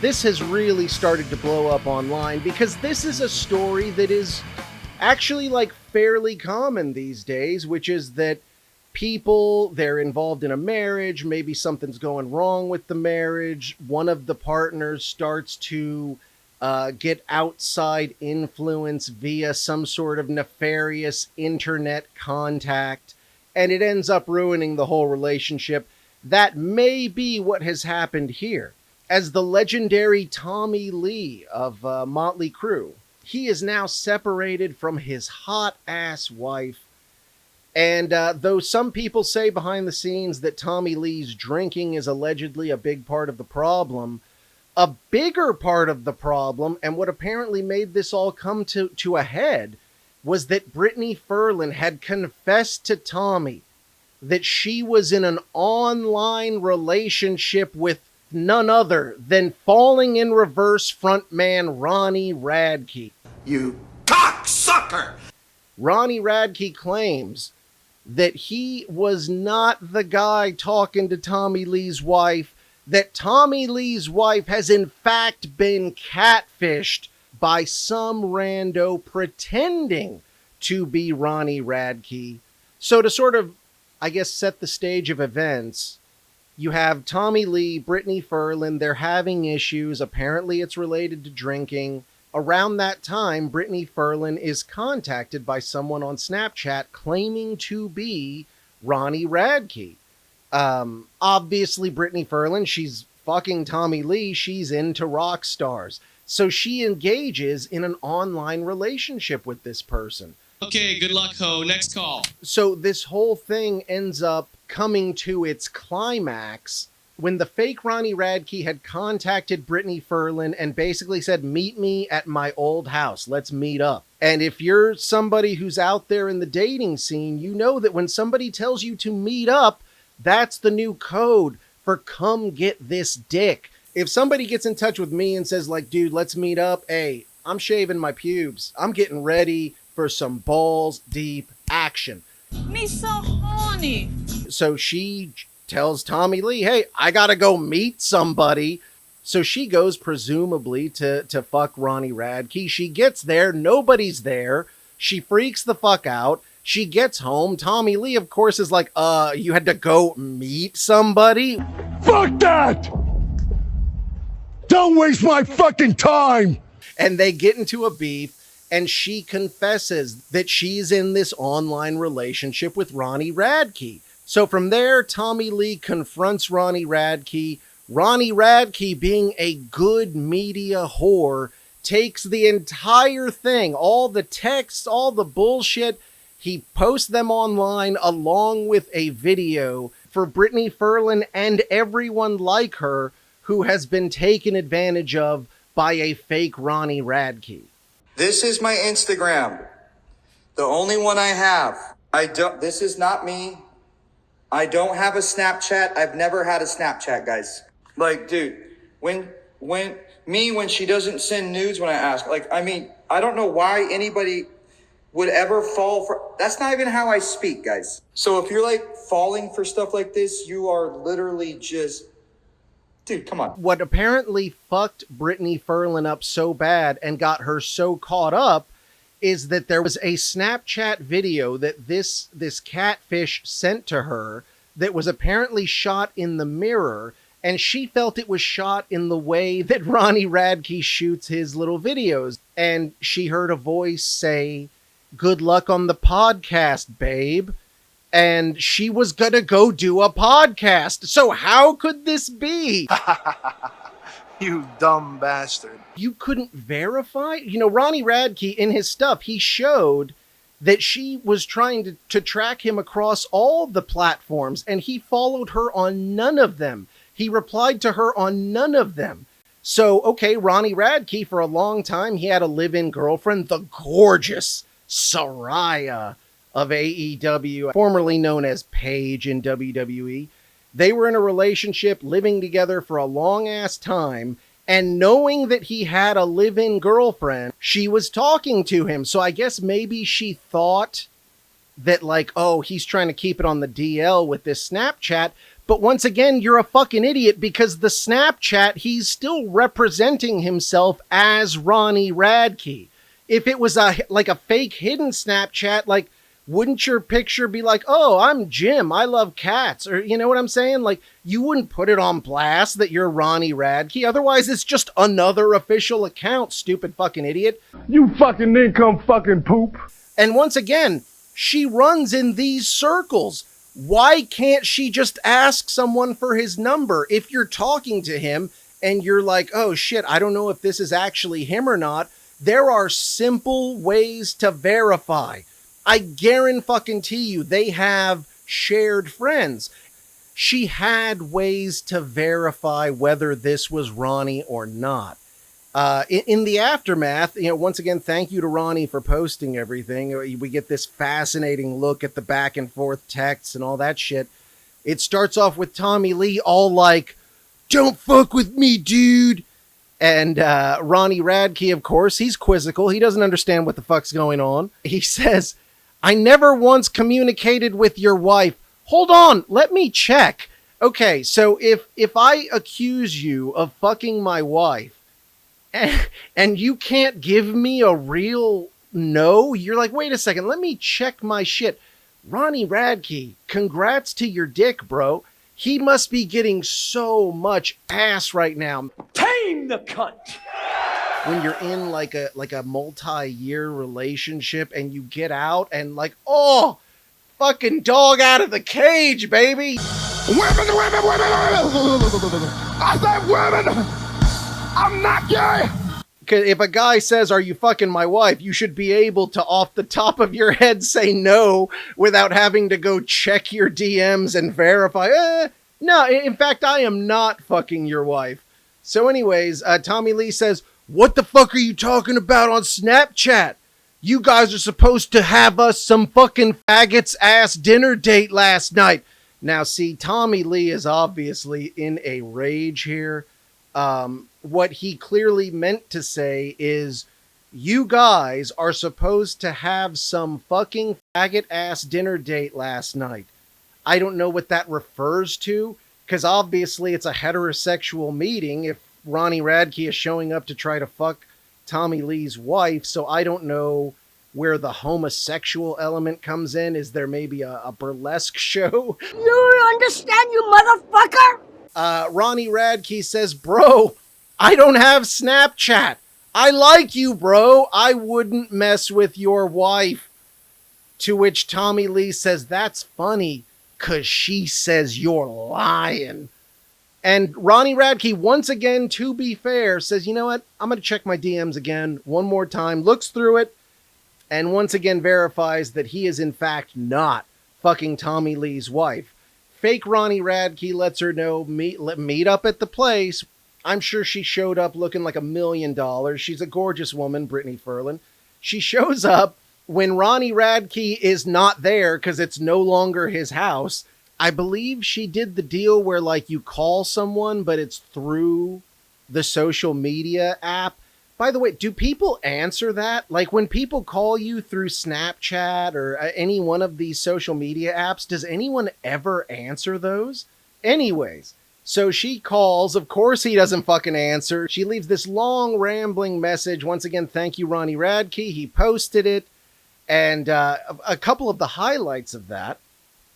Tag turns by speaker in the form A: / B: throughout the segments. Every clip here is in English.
A: this has really started to blow up online because this is a story that is actually like fairly common these days, which is that people, they're involved in a marriage, maybe something's going wrong with the marriage, one of the partners starts to get outside influence via some sort of nefarious internet contact, and it ends up ruining the whole relationship. That may be what has happened here. As the legendary Tommy Lee of Motley Crue, he is now separated from his hot-ass wife. And though some people say behind the scenes that Tommy Lee's drinking is allegedly a big part of the problem, a bigger part of the problem, and what apparently made this all come to a head, was that Brittany Furlan had confessed to Tommy that she was in an online relationship with none other than Falling in Reverse frontman Ronnie Radke.
B: You cocksucker!
A: Ronnie Radke claims that he was not the guy talking to Tommy Lee's wife, that Tommy Lee's wife has in fact been catfished by some rando pretending to be Ronnie Radke. So to sort of, I guess, set the stage of events, you have Tommy Lee, Brittany Furlan, they're having issues. Apparently it's related to drinking. Around that time, Brittany Furlan is contacted by someone on Snapchat claiming to be Ronnie Radke. Obviously, Brittany Furlan, she's fucking Tommy Lee. She's into rock stars. So she engages in an online relationship with this person.
C: Okay, good luck, ho. Next call.
A: So this whole thing ends up coming to its climax when the fake Ronnie Radke had contacted Brittany Furlan and basically said, meet me at my old house. Let's meet up. And if you're somebody who's out there in the dating scene, you know that when somebody tells you to meet up, that's the new code for come get this dick. If somebody gets in touch with me and says like, dude, let's meet up. Hey, I'm shaving my pubes. I'm getting ready for some balls deep action.
D: Me so horny.
A: So she tells Tommy Lee, hey, I gotta go meet somebody. So she goes presumably to fuck Ronnie Radke. She gets there. Nobody's there. She freaks the fuck out. She gets home. Tommy Lee, of course, is like, you had to go meet somebody?
E: Fuck that! Don't waste my fucking time!
A: And they get into a beef, and she confesses that she's in this online relationship with Ronnie Radke. So from there, Tommy Lee confronts Ronnie Radke. Ronnie Radke, being a good media whore, takes the entire thing, all the texts, all the bullshit, he posts them online along with a video for Brittany Furlan and everyone like her who has been taken advantage of by a fake Ronnie Radke.
B: This is my Instagram. The only one I have. This is not me. I don't have a Snapchat. I've never had a Snapchat, guys. Like, dude, when she doesn't send nudes when I ask, like, I mean, I don't know why anybody would ever fall for, that's not even how I speak, guys. So if you're like falling for stuff like this, you are literally just, dude, come on.
A: What apparently fucked Brittany Furlan up so bad and got her so caught up is that there was a Snapchat video that this catfish sent to her that was apparently shot in the mirror, and she felt it was shot in the way that Ronnie Radke shoots his little videos. And she heard a voice say, good luck on the podcast, babe. And she was gonna go do a podcast. So how could this be?
F: You dumb bastard.
A: You couldn't verify? You know, Ronnie Radke, in his stuff, he showed that she was trying to track him across all the platforms, and he followed her on none of them. He replied to her on none of them. So, okay, Ronnie Radke, for a long time, he had a live-in girlfriend, the gorgeous Saraya of AEW, formerly known as Paige in WWE. They were in a relationship, living together for a long-ass time, and knowing that he had a live-in girlfriend, she was talking to him. So I guess maybe she thought that, like, oh, he's trying to keep it on the DL with this Snapchat. But once again, you're a fucking idiot because the Snapchat, he's still representing himself as Ronnie Radke. If it was a fake hidden Snapchat, like, wouldn't your picture be like, oh, I'm Jim, I love cats? Or, you know what I'm saying? Like, you wouldn't put it on blast that you're Ronnie Radke. Otherwise, it's just another official account, stupid fucking idiot.
E: You fucking nincomb fucking poop.
A: And once again, she runs in these circles. Why can't she just ask someone for his number? If you're talking to him and you're like, oh shit, I don't know if this is actually him or not, there are simple ways to verify. I guarantee you they have shared friends. She had ways to verify whether this was Ronnie or not. In the aftermath, once again, thank you to Ronnie for posting everything. We get this fascinating look at the back and forth texts and all that shit. It starts off with Tommy Lee all like, don't fuck with me, dude. And Ronnie Radke, of course, he's quizzical. He doesn't understand what the fuck's going on. He says, I never once communicated with your wife. Hold on, let me check. Okay, so if I accuse you of fucking my wife, and you can't give me a real no, you're like, wait a second, let me check my shit. Ronnie Radke, congrats to your dick, bro. He must be getting so much ass right now.
E: Tame the cunt.
A: When you're in like a multi-year relationship and you get out and like, oh, fucking dog out of the cage, baby.
E: Women. I said women. I'm not gay.
A: If a guy says, are you fucking my wife? You should be able to, off the top of your head, say no without having to go check your DMs and verify. No, in fact, I am not fucking your wife. So anyways, Tommy Lee says, what the fuck are you talking about on Snapchat? You guys are supposed to have us some fucking faggots ass dinner date last night. Now, see, Tommy Lee is obviously in a rage here. What he clearly meant to say is, you guys are supposed to have some fucking faggot ass dinner date last night. I don't know what that refers to, because obviously it's a heterosexual meeting if Ronnie Radke is showing up to try to fuck Tommy Lee's wife, so I don't know where the homosexual element comes in. Is there maybe a burlesque show?
G: You understand, you motherfucker?
A: Ronnie Radke says, bro, I don't have Snapchat. I like you, bro. I wouldn't mess with your wife. To which Tommy Lee says, that's funny, because she says you're lying. And Ronnie Radke, once again, to be fair, says, you know what? I'm going to check my DMs again one more time, looks through it, and once again verifies that he is in fact not fucking Tommy Lee's wife. Fake Ronnie Radke lets her know, meet up at the place. I'm sure she showed up looking like $1 million. She's a gorgeous woman, Brittany Furlan. She shows up when Ronnie Radke is not there because it's no longer his house. I believe she did the deal where like you call someone, but it's through the social media app. By the way, do people answer that? Like when people call you through Snapchat or any one of these social media apps, does anyone ever answer those? Anyways. So she calls. Of course he doesn't fucking answer. She leaves this long rambling message. Once again, thank you, Ronnie Radke. He posted it. And a couple of the highlights of that.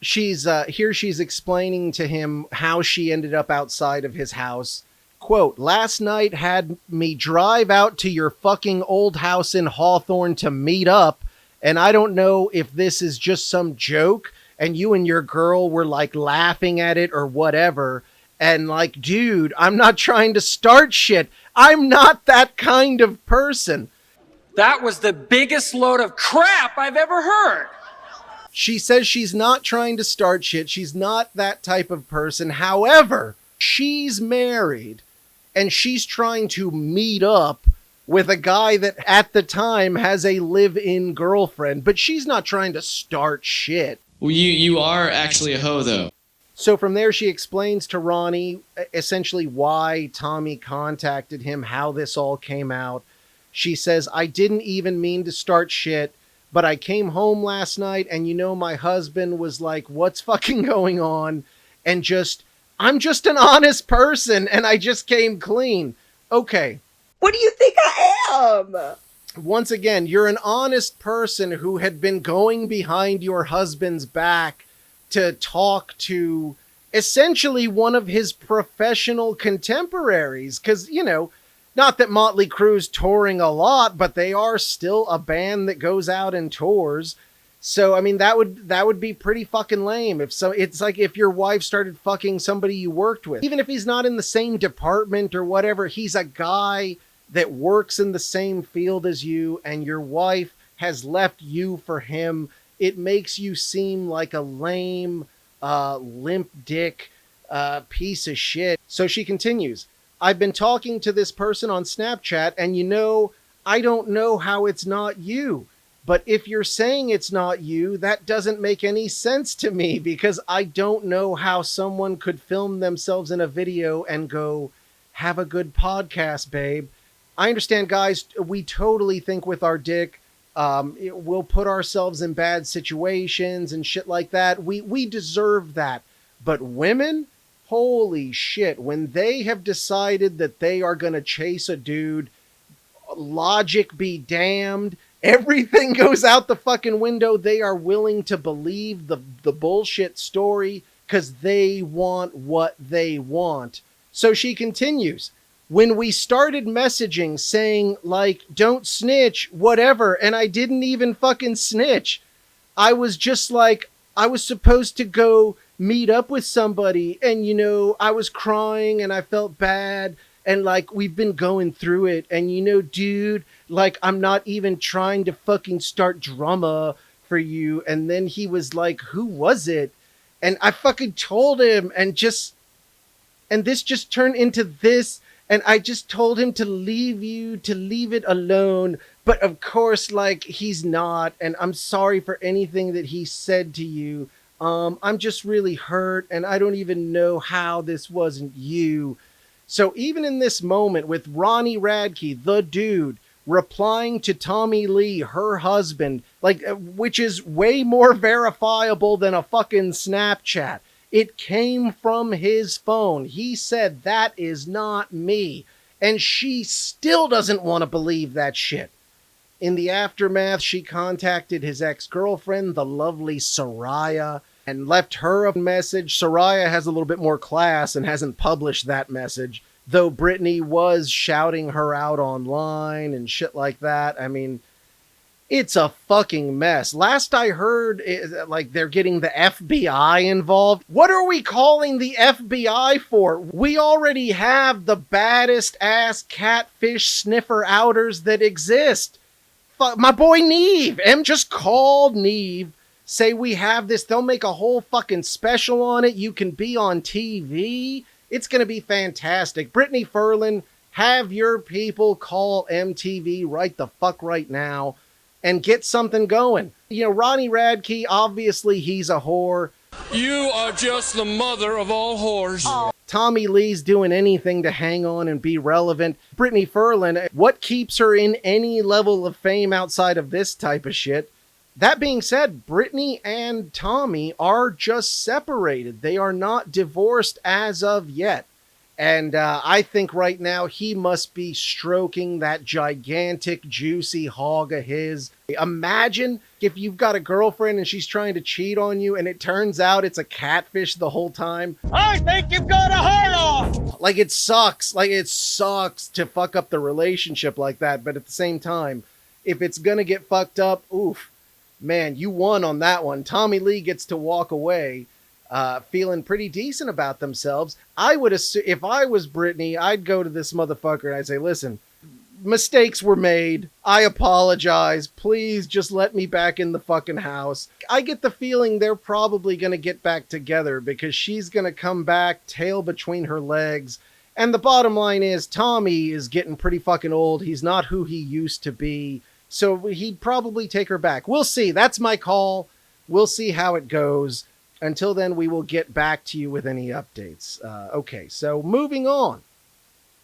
A: She's explaining to him how she ended up outside of his house. Quote, last night had me drive out to your fucking old house in Hawthorne to meet up. And I don't know if this is just some joke and you and your girl were like laughing at it or whatever. And like, dude, I'm not trying to start shit. I'm not that kind of person.
H: That was the biggest load of crap I've ever heard.
A: She says she's not trying to start shit. She's not that type of person. However, she's married and she's trying to meet up with a guy that at the time has a live-in girlfriend, but she's not trying to start shit.
C: Well, you are actually a hoe, though.
A: So from there, she explains to Ronnie essentially why Tommy contacted him, how this all came out. She says, I didn't even mean to start shit, but I came home last night and, my husband was like, what's fucking going on? and I'm just an honest person and I just came clean. Okay.
G: What do you think I am?
A: Once again, you're an honest person who had been going behind your husband's back to talk to essentially one of his professional contemporaries. Because, you know, not that Motley Crue's touring a lot, but they are still a band that goes out and tours. So, I mean, that would be pretty fucking lame. It's like if your wife started fucking somebody you worked with. Even if he's not in the same department or whatever, he's a guy that works in the same field as you, and your wife has left you for him. It makes you seem like a lame, limp dick, piece of shit. So she continues, I've been talking to this person on Snapchat, and you know, I don't know how it's not you. But if you're saying it's not you, that doesn't make any sense to me, because I don't know how someone could film themselves in a video and go, have a good podcast, babe. I understand, guys, we totally think with our dick, we'll put ourselves in bad situations and shit like that. We deserve that. But women, holy shit, when they have decided that they are going to chase a dude, logic be damned, everything goes out the fucking window. They are willing to believe the bullshit story because they want what they want. So she continues, when we started messaging saying, like, don't snitch, whatever, and I didn't even fucking snitch. I was just like, I was supposed to go meet up with somebody, and, you know, I was crying, and I felt bad, and, like, we've been going through it, and, you know, dude, like, I'm not even trying to fucking start drama for you. And then he was like, who was it? And I fucking told him, and this just turned into this. And I just told him to leave it alone. But of course, like, he's not. And I'm sorry for anything that he said to you. I'm just really hurt. And I don't even know how this wasn't you. So even in this moment with Ronnie Radke, the dude, replying to Tommy Lee, her husband, like, which is way more verifiable than a fucking Snapchat. It came from his phone. He said, that is not me. And she still doesn't want to believe that shit. In the aftermath, she contacted his ex-girlfriend, the lovely Soraya, and left her a message. Soraya has a little bit more class and hasn't published that message, though Brittany was shouting her out online and shit like that. I mean, it's a fucking mess. Last I heard, like, they're getting the FBI involved. What are we calling the FBI for? We already have the baddest ass catfish sniffer outers that exist. My boy Neve. Just call Neve. Say we have this. They'll make a whole fucking special on it. You can be on TV. It's going to be fantastic. Brittany Furlan, have your people call MTV right the fuck right now and get something going. You know, Ronnie Radke, obviously he's a whore.
E: You are just the mother of all whores.
A: Tommy Lee's doing anything to hang on and be relevant. Brittany Furlan, what keeps her in any level of fame outside of this type of shit? That being said, Brittany and Tommy are just separated. They are not divorced as of yet. And I think right now he must be stroking that gigantic, juicy hog of his. Imagine if you've got a girlfriend and she's trying to cheat on you and it turns out it's a catfish the whole time.
E: I think you've got a heart off.
A: Like, it sucks. Like, it sucks to fuck up the relationship like that. But at the same time, if it's going to get fucked up, oof, man, you won on that one. Tommy Lee gets to walk away feeling pretty decent about themselves. I would assume, if I was Brittany, I'd go to this motherfucker and I'd say, listen, mistakes were made. I apologize. Please just let me back in the fucking house. I get the feeling they're probably going to get back together because she's going to come back, tail between her legs. And the bottom line is Tommy is getting pretty fucking old. He's not who he used to be. So he'd probably take her back. We'll see. That's my call. We'll see how it goes. Until then, we will get back to you with any updates. Okay, so moving on.